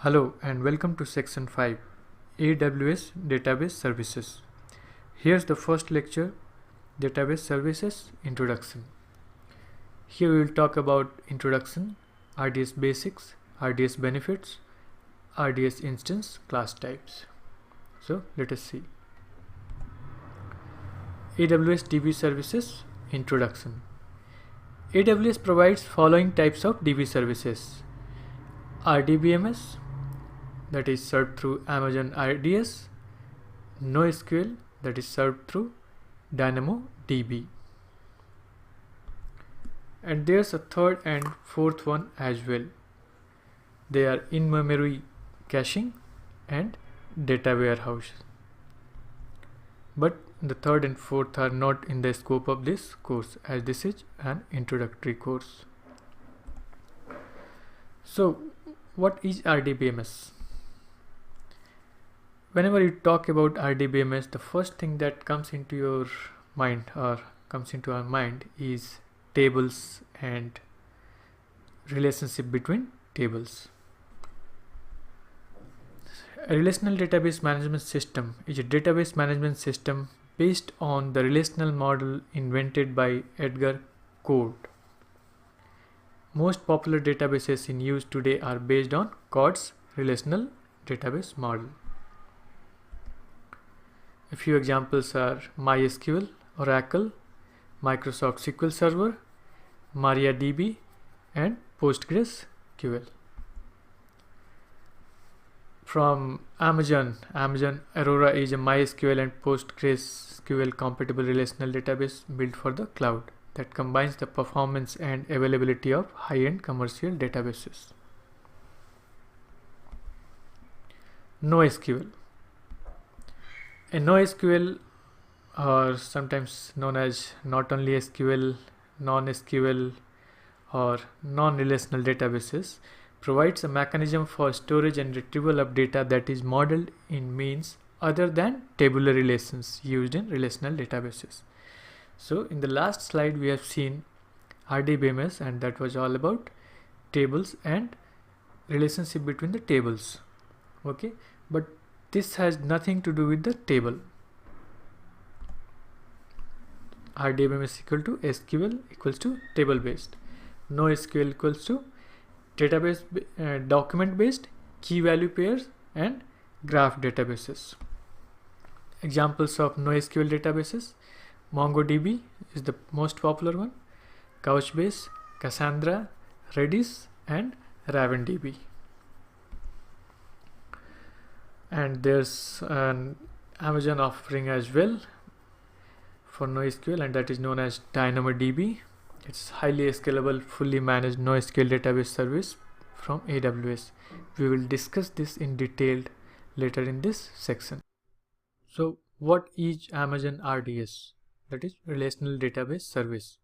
Hello and welcome to Section 5 AWS Database Services. Here's the first lecture, Database Services Introduction. Here we will talk about introduction, RDS basics, RDS benefits, RDS instance class types. So let us see. AWS DB Services Introduction. AWS provides following types of DB services: RDBMS, that is served through Amazon RDS, NoSQL, that is served through DynamoDB. And there's a third and fourth one as well. They are in-memory caching and data warehouse. But the third and fourth are not in the scope of this course, as this is an introductory course. So what is RDBMS? Whenever you talk about RDBMS, the first thing that comes into your mind or comes into our mind is tables and relationship between tables. A relational database management system is a database management system based on the relational model invented by Edgar Codd. Most popular databases in use today are based on Codd's relational database model. A few examples are MySQL, Oracle, Microsoft SQL Server, MariaDB, and PostgreSQL. From Amazon Aurora is a MySQL and PostgreSQL compatible relational database built for the cloud that combines the performance and availability of high-end commercial databases. NoSQL. A NoSQL, or sometimes known as not only SQL, non-SQL, or non-relational databases, provides a mechanism for storage and retrieval of data that is modeled in means other than tabular relations used in relational databases. So in the last slide we have seen RDBMS, and that was all about tables and relationship between the tables. Okay, but this has nothing to do with the table. RDBMS equal to SQL equals to table based. NoSQL equals to database document based, key value pairs, and graph databases. Examples of NoSQL databases: MongoDB is the most popular one, Couchbase, Cassandra, Redis, and RavenDB. And there's an Amazon offering as well for NoSQL, and that is known as DynamoDB. It's highly scalable, fully managed NoSQL database service from AWS. We will discuss this in detail later in this section. So what is Amazon RDS? That is Relational Database Service.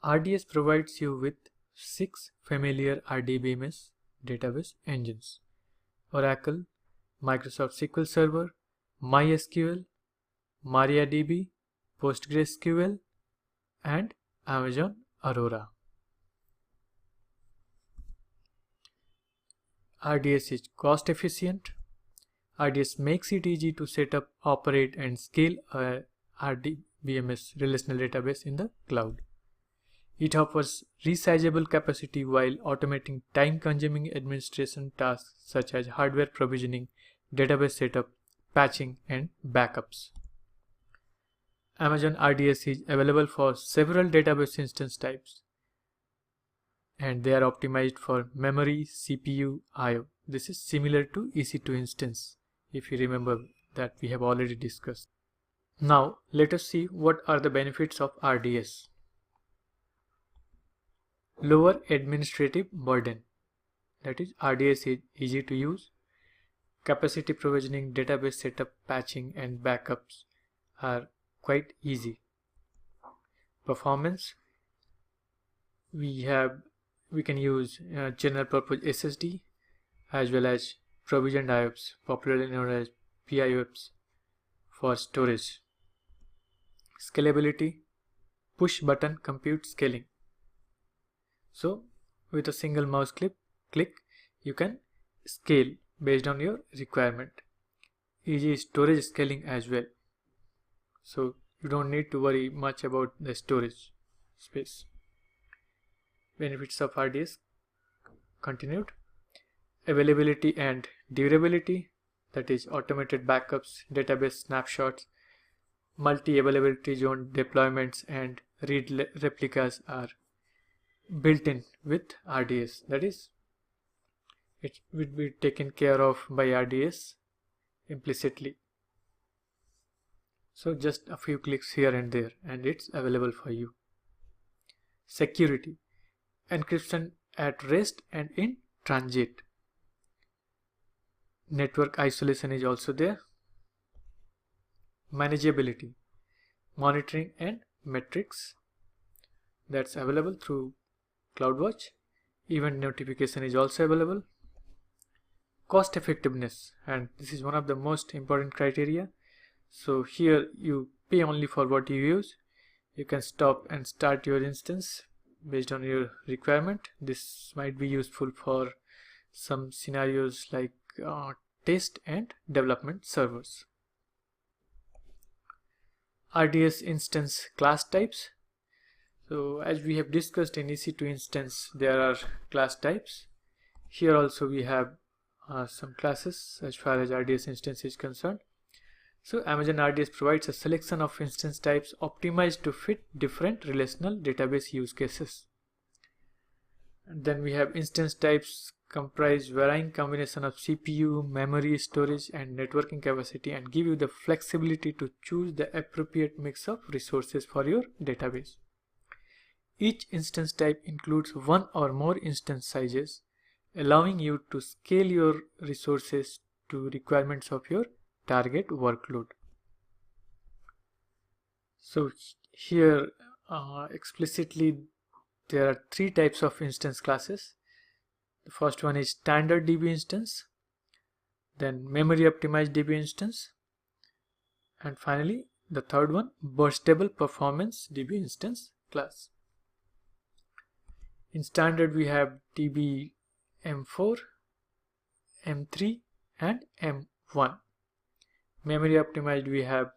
RDS provides you with 6 familiar RDBMS database engines: Oracle, Microsoft SQL Server, MySQL, MariaDB, PostgreSQL, and Amazon Aurora. RDS is cost efficient. RDS makes it easy to set up, operate, and scale a RDBMS relational database in the cloud. It offers resizable capacity while automating time-consuming administration tasks such as hardware provisioning, database setup, patching, and backups. Amazon RDS is available for several database instance types, and they are optimized for memory, CPU, I/O. This is similar to EC2 instance, if you remember that we have already discussed. Now let us see what are the benefits of RDS. Lower administrative burden. That is, RDS is easy to use. Capacity provisioning, database setup, patching, and backups are quite easy. Performance. We can use general purpose SSD as well as provisioned IOPS, popularly known as PIOPS, for storage. Scalability. Push button compute scaling. So with a single mouse click, you can scale based on your requirement. Easy storage scaling as well. So you don't need to worry much about the storage space. Benefits of RDS continued. Availability and durability, that is automated backups, database snapshots, multi-availability zone deployments, and read replicas are built in with RDS. That is, it will be taken care of by RDS implicitly. So just a few clicks here and there and it's available for you. Security, encryption at rest and in transit. Network isolation is also there. Manageability, monitoring and metrics, that's available through CloudWatch. Event notification is also available. Cost effectiveness, and this is one of the most important criteria. So here you pay only for what you use. You can stop and start your instance based on your requirement. This might be useful for some scenarios like test and development servers. RDS instance class types. So as we have discussed in EC2 instance, there are class types. Here also we have some classes as far as RDS instance is concerned. So Amazon RDS provides a selection of instance types optimized to fit different relational database use cases. And then we have instance types comprise varying combination of CPU, memory, storage and networking capacity, and give you the flexibility to choose the appropriate mix of resources for your database. Each instance type includes one or more instance sizes, allowing you to scale your resources to requirements of your target workload. So here explicitly there are three types of instance classes. The first one is standard DB instance, then memory optimized DB instance, and finally the third one, burstable performance DB instance class. In standard we have DB M4, M3 and M1. Memory optimized we have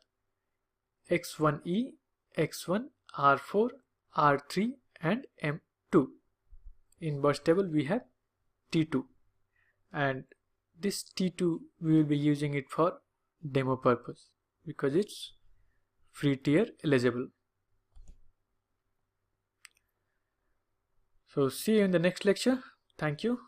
X1E, X1, R4, R3 and M2. In burstable we have T2, and this T2 we will be using it for demo purpose because it's free tier eligible. So see you in the next lecture. Thank you.